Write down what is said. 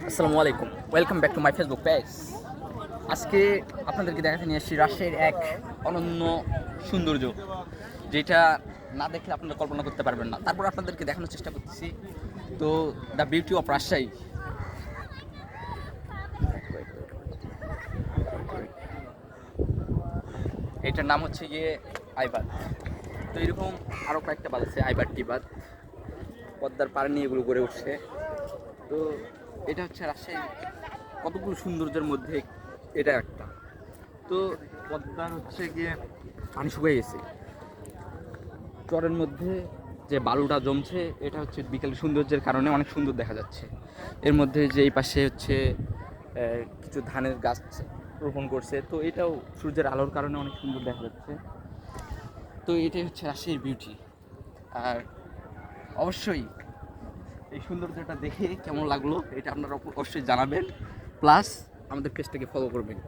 আসসালামু আলাইকুম, welcome back to my Facebook page. আজকে আপনাদেরকে দেখাতে নিয়ে এসেছি রাজশাহীর এক অনন্য সৌন্দর্য, যেটা না দেখলে আপনারা কল্পনা করতে পারবেন না। তারপর আপনাদেরকে দেখানোর চেষ্টা করতেছি। তো দ্য বিউটি অফ রাজশাহী, এটার নাম হচ্ছে গিয়ে আইবাদ। তো এরকম আরও কয়েকটা বাদ আছে, আইবাদ টিবাদ, পদ্মার পাড় নিয়ে এগুলো গড়ে উঠছে। তো এটা হচ্ছে রাজশাহীর কতগুলো সৌন্দর্যের মধ্যে এটা একটা। তো পদ্মার হচ্ছে গিয়ে পানি শুকিয়ে গেছে, চরের মধ্যে যে বালুটা জমছে, এটা হচ্ছে বিকেলের সৌন্দর্যের কারণে অনেক সুন্দর দেখা যাচ্ছে। এর মধ্যে যে এই পাশে হচ্ছে কিছু ধানের গাছ রোপণ করছে, তো এটাও সূর্যের আলোর কারণে অনেক সুন্দর দেখা যাচ্ছে। তো এটাই হচ্ছে রাজশাহীর বিউটি। আর অবশ্যই এই সৌন্দর্যটা দেখে কেমন লাগলো এটা আপনারা অবশ্যই জানাবেন, প্লাস আমাদের পেজটাকে ফলো করবেন।